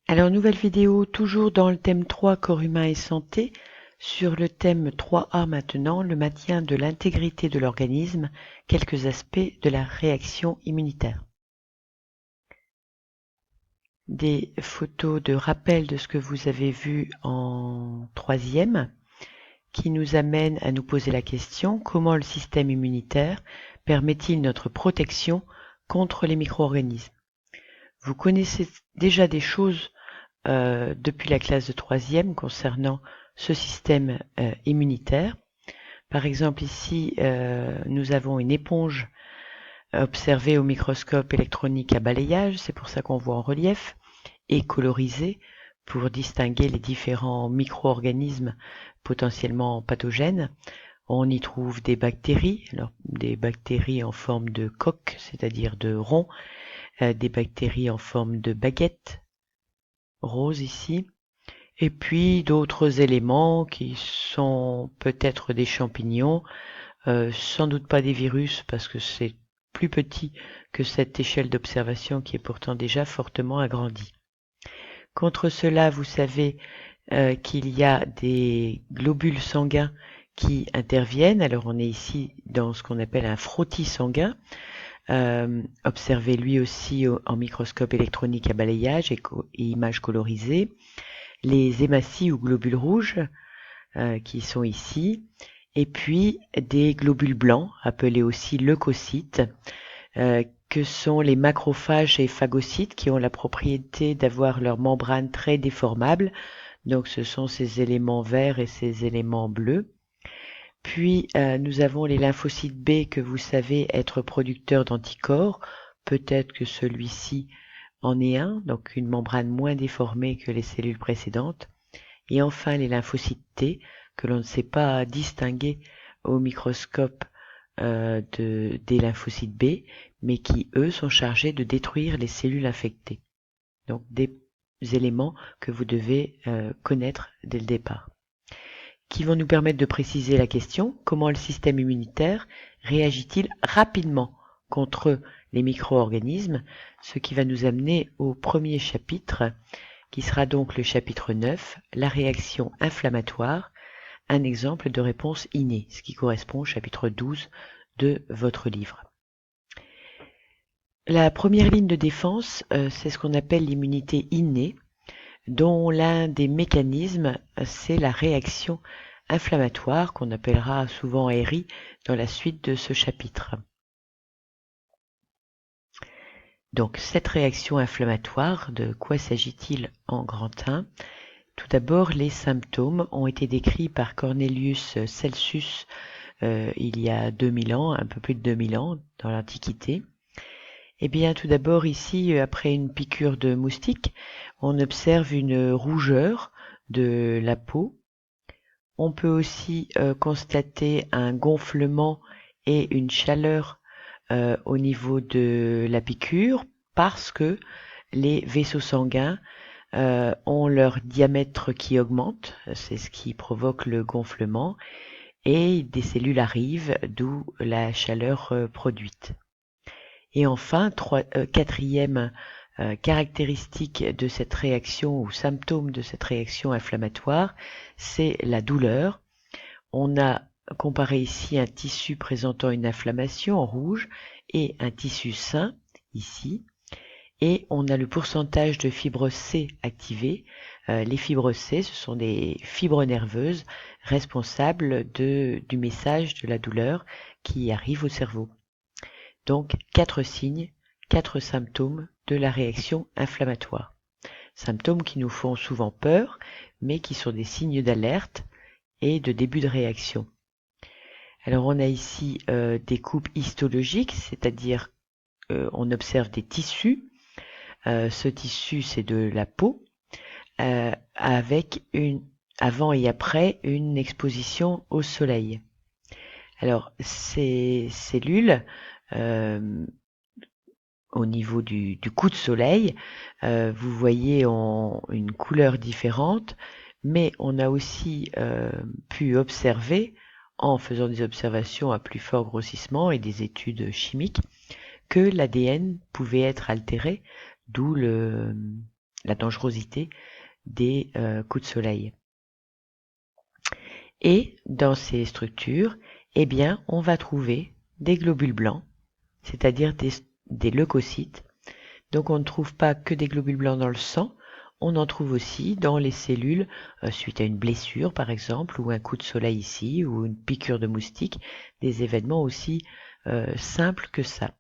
Alors, nouvelle vidéo, toujours dans le thème 3, corps humain et santé, sur le thème 3A maintenant, le maintien de l'intégrité de l'organisme, quelques aspects de la réaction immunitaire. Des photos de rappel de ce que vous avez vu en troisième, qui nous amènent à nous poser la question, comment le système immunitaire permet-il notre protection contre les micro-organismes? Vous connaissez déjà des choses depuis la classe de troisième concernant ce système immunitaire. Par exemple, ici, nous avons une éponge observée au microscope électronique à balayage, c'est pour ça qu'on voit en relief, et colorisée pour distinguer les différents micro-organismes potentiellement pathogènes. On y trouve des bactéries, alors des bactéries en forme de coque, c'est-à-dire de rond, des bactéries en forme de baguette, rose ici, et puis d'autres éléments qui sont peut-être des champignons, sans doute pas des virus parce que c'est plus petit que cette échelle d'observation qui est pourtant déjà fortement agrandie. Contre cela, vous savez qu'il y a des globules sanguins qui interviennent. Alors on est ici dans ce qu'on appelle un frottis sanguin, observé lui aussi en microscope électronique à balayage et images colorisées. Les hématies ou globules rouges qui sont ici, et puis des globules blancs, appelés aussi leucocytes, que sont les macrophages et phagocytes qui ont la propriété d'avoir leur membrane très déformable. Donc ce sont ces éléments verts et ces éléments bleus. Puis nous avons les lymphocytes B que vous savez être producteurs d'anticorps. Peut-être que celui-ci en est un, donc une membrane moins déformée que les cellules précédentes. Et enfin les lymphocytes T que l'on ne sait pas distinguer au microscope des lymphocytes B, mais qui eux sont chargés de détruire les cellules infectées. Donc des éléments que vous devez connaître dès le départ, qui vont nous permettre de préciser la question: comment le système immunitaire réagit-il rapidement contre les micro-organismes, ce qui va nous amener au premier chapitre, qui sera donc le chapitre 9, la réaction inflammatoire, un exemple de réponse innée, ce qui correspond au chapitre 12 de votre livre. La première ligne de défense, c'est ce qu'on appelle l'immunité innée, dont l'un des mécanismes, c'est la réaction inflammatoire, qu'on appellera souvent RI dans la suite de ce chapitre. Donc cette réaction inflammatoire, de quoi s'agit-il en grand 1? Tout d'abord, les symptômes ont été décrits par Cornelius Celsus il y a 2000 ans, un peu plus de 2000 ans, dans l'Antiquité. Eh bien, tout d'abord, ici, après une piqûre de moustique, on observe une rougeur de la peau. On peut aussi constater un gonflement et une chaleur au niveau de la piqûre parce que les vaisseaux sanguins ont leur diamètre qui augmente, c'est ce qui provoque le gonflement, et des cellules arrivent, d'où la chaleur produite. Et enfin, quatrième caractéristique de cette réaction ou symptôme de cette réaction inflammatoire, c'est la douleur. On a comparé ici un tissu présentant une inflammation en rouge et un tissu sain ici, et on a le pourcentage de fibres C activées. Les fibres C, ce sont des fibres nerveuses responsables du message de la douleur qui arrive au cerveau. Donc 4 signes, 4 symptômes de la réaction inflammatoire. Symptômes qui nous font souvent peur, mais qui sont des signes d'alerte et de début de réaction. Alors on a ici des coupes histologiques, c'est-à-dire on observe des tissus. Ce tissu, c'est de la peau, avec avant et après une exposition au soleil. Alors ces cellules, au niveau du coup de soleil, vous voyez ont une couleur différente, mais on a aussi pu observer, en faisant des observations à plus fort grossissement et des études chimiques, que l'ADN pouvait être altéré, d'où la dangerosité des coups de soleil. Et dans ces structures, eh bien, on va trouver des globules blancs, c'est-à-dire des leucocytes. Donc on ne trouve pas que des globules blancs dans le sang, on en trouve aussi dans les cellules suite à une blessure par exemple, ou un coup de soleil ici, ou une piqûre de moustique, des événements aussi simples que ça.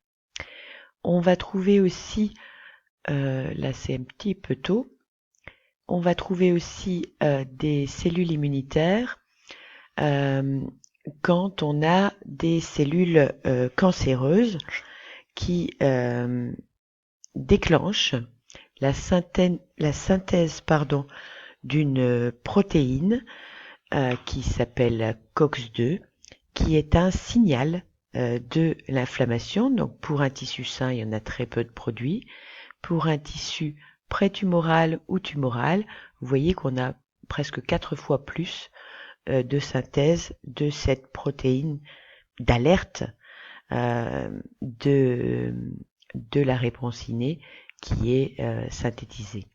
On va trouver aussi, là c'est un petit peu tôt, on va trouver aussi des cellules immunitaires quand on a des cellules cancéreuses qui déclenchent la synthèse d'une protéine qui s'appelle COX-2, qui est un signal de l'inflammation. Donc pour un tissu sain, il y en a très peu de produits. Pour un tissu prétumoral ou tumoral, vous voyez qu'on a presque 4 fois plus de synthèse de cette protéine d'alerte de la réponse innée qui est synthétisée.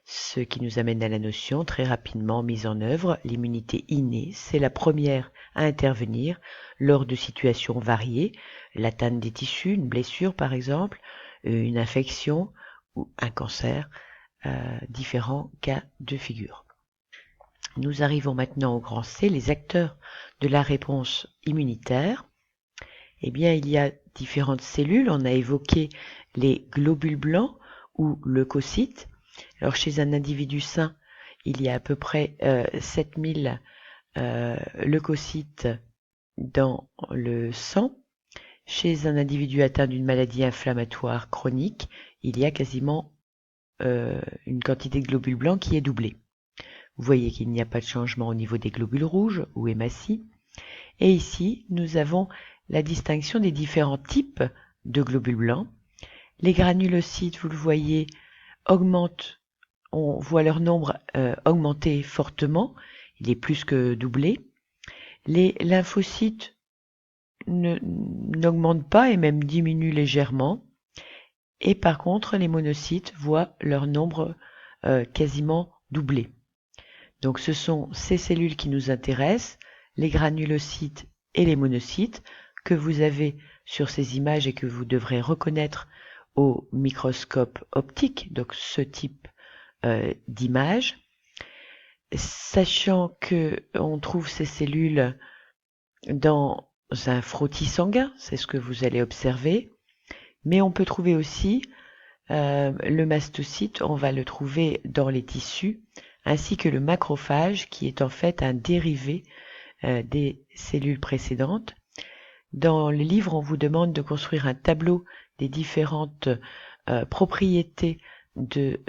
Ce qui nous amène à la notion très rapidement mise en œuvre, l'immunité innée, c'est la première à intervenir lors de situations variées, l'atteinte des tissus, une blessure par exemple, une infection ou un cancer, différents cas de figure. Nous arrivons maintenant au grand C, les acteurs de la réponse immunitaire. Eh bien, il y a différentes cellules. On a évoqué les globules blancs ou leucocytes. Alors, chez un individu sain, il y a à peu près 7000 leucocytes dans le sang. Chez un individu atteint d'une maladie inflammatoire chronique, il y a quasiment une quantité de globules blancs qui est doublée. Vous voyez qu'il n'y a pas de changement au niveau des globules rouges ou hématies. Et ici, nous avons la distinction des différents types de globules blancs. Les granulocytes, vous le voyez, augmentent, on voit leur nombre augmenter fortement, il est plus que doublé. Les lymphocytes n'augmentent pas et même diminuent légèrement. Et par contre, les monocytes voient leur nombre quasiment doublé. Donc ce sont ces cellules qui nous intéressent, les granulocytes et les monocytes, que vous avez sur ces images et que vous devrez reconnaître au microscope optique, donc ce type d'image. Sachant que on trouve ces cellules dans un frottis sanguin, c'est ce que vous allez observer, mais on peut trouver aussi le mastocyte, on va le trouver dans les tissus, ainsi que le macrophage qui est en fait un dérivé des cellules précédentes. Dans le livre, on vous demande de construire un tableau des différentes propriétés de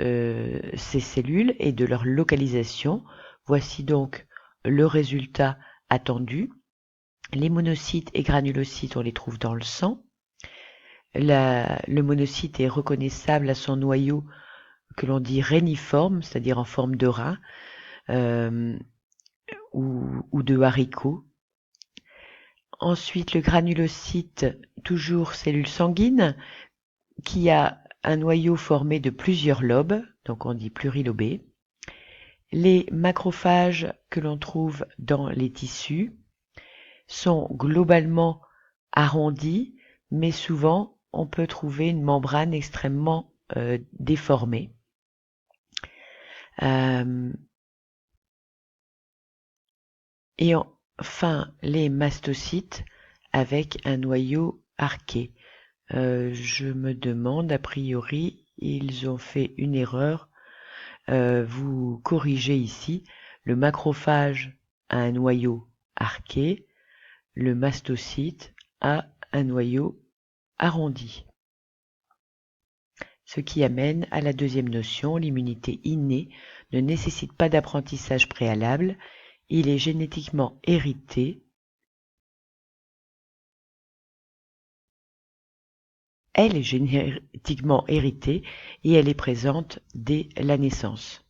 ces cellules et de leur localisation. Voici donc le résultat attendu. Les monocytes et granulocytes, on les trouve dans le sang. Le monocyte est reconnaissable à son noyau que l'on dit réniforme, c'est-à-dire en forme de rein ou de haricot. Ensuite, le granulocyte, toujours cellule sanguine, qui a un noyau formé de plusieurs lobes, donc on dit plurilobé. Les macrophages que l'on trouve dans les tissus sont globalement arrondis, mais souvent on peut trouver une membrane extrêmement déformée. Et enfin, les mastocytes avec un noyau arqué. Je me demande, a priori, ils ont fait une erreur. Vous corrigez ici, le macrophage a un noyau arqué, le mastocyte a un noyau arrondi. Ce qui amène à la deuxième notion, l'immunité innée ne nécessite pas d'apprentissage préalable, il est génétiquement hérité. Elle est génétiquement héritée et elle est présente dès la naissance.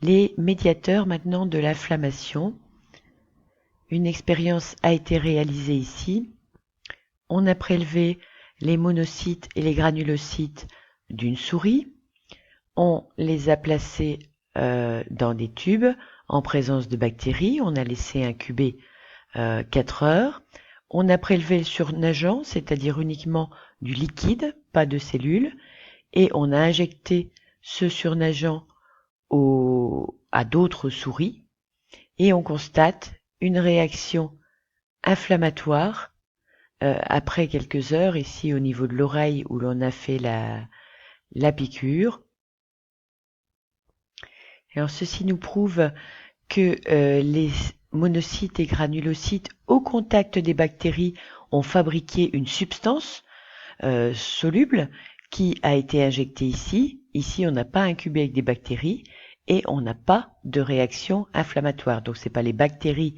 Les médiateurs maintenant de l'inflammation. Une expérience a été réalisée ici. On a prélevé les monocytes et les granulocytes d'une souris. On les a placés dans des tubes en présence de bactéries. On a laissé incuber 4 heures. On a prélevé le surnageant, c'est-à-dire uniquement du liquide, pas de cellules, et on a injecté ce surnageant à d'autres souris, et on constate une réaction inflammatoire après quelques heures, ici au niveau de l'oreille où l'on a fait la piqûre. Alors ceci nous prouve que les monocytes et granulocytes au contact des bactéries ont fabriqué une substance soluble qui a été injectée ici. Ici, on n'a pas incubé avec des bactéries et on n'a pas de réaction inflammatoire. Donc, c'est pas les bactéries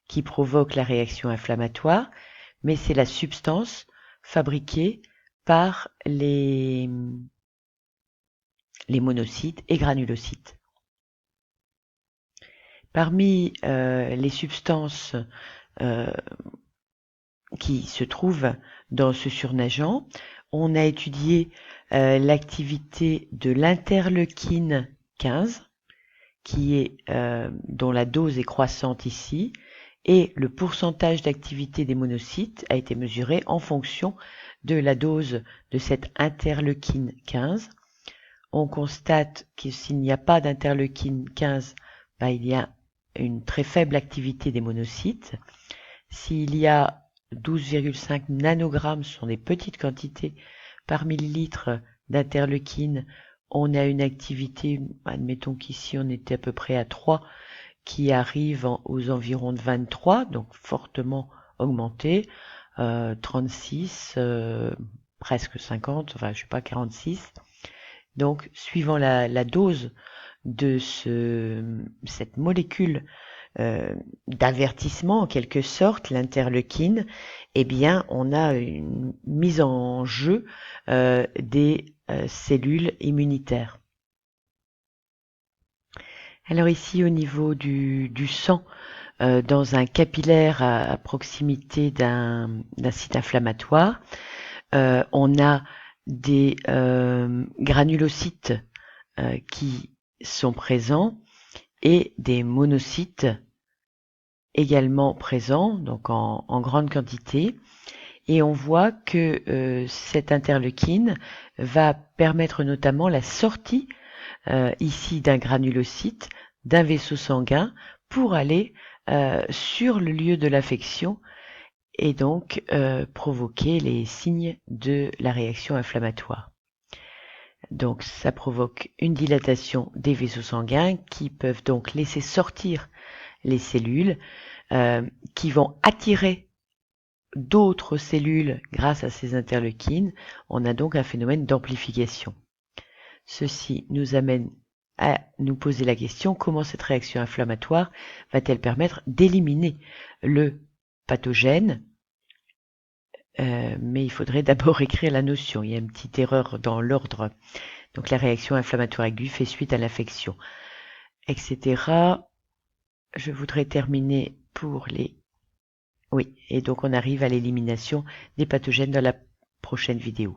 qui provoquent la réaction inflammatoire, mais c'est la substance fabriquée par les monocytes et granulocytes. Parmi les substances qui se trouvent dans ce surnageant, on a étudié l'activité de l'interleukine 15, dont la dose est croissante ici, et le pourcentage d'activité des monocytes a été mesuré en fonction de la dose de cette interleukine 15. On constate que s'il n'y a pas d'interleukine 15, il y a une très faible activité des monocytes. S'il y a 12,5 nanogrammes, ce sont des petites quantités par millilitre d'interleukine, on a une activité, admettons qu'ici on était à peu près à 3, qui arrive aux environs de 23, donc fortement augmenté, 36, presque 50, enfin je sais pas, 46. Donc suivant la dose de cette molécule d'avertissement en quelque sorte, l'interleukine, eh bien on a une mise en jeu des cellules immunitaires. Alors ici au niveau du sang, dans un capillaire à proximité d'un site inflammatoire, on a des granulocytes qui sont présents et des monocytes également présents, donc en grande quantité, et on voit que cette interleukine va permettre notamment la sortie ici d'un granulocyte, d'un vaisseau sanguin, pour aller sur le lieu de l'affection et donc provoquer les signes de la réaction inflammatoire. Donc ça provoque une dilatation des vaisseaux sanguins qui peuvent donc laisser sortir les cellules qui vont attirer d'autres cellules grâce à ces interleukines. On a donc un phénomène d'amplification. Ceci nous amène à nous poser la question, comment cette réaction inflammatoire va-t-elle permettre d'éliminer le pathogène? Mais il faudrait d'abord écrire la notion. Il y a une petite erreur dans l'ordre. Donc la réaction inflammatoire aiguë fait suite à l'infection, etc. Je voudrais terminer pour les... Oui, et donc on arrive à l'élimination des pathogènes dans la prochaine vidéo.